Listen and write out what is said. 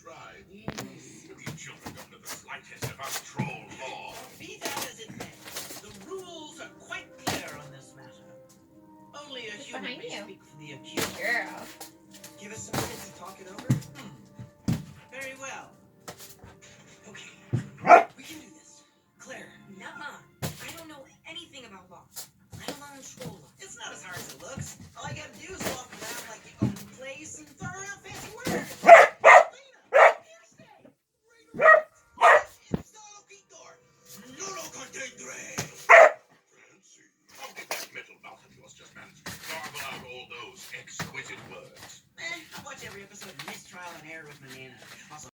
tried. Yes. You children don't know the slightest about troll law. Be that as it may, the rules are quite clear on this matter. Only a Who's human behind may you? speak for the accused. Girl. Give us some minutes to talk it over. Very well. Okay, we can do this. Claire. Nuh-uh. I don't know anything about law. Let alone troll law. It's not as hard as it looks. All you gotta do is walk around like you own the place and throw around fancy words. Lena, here stay. It's the loquitor. No lo contendré. Fancy. How did that metal mouth of yours just manage to garble out all those exquisite words? I watch every episode of Mistrial and Error with my Nana. Also,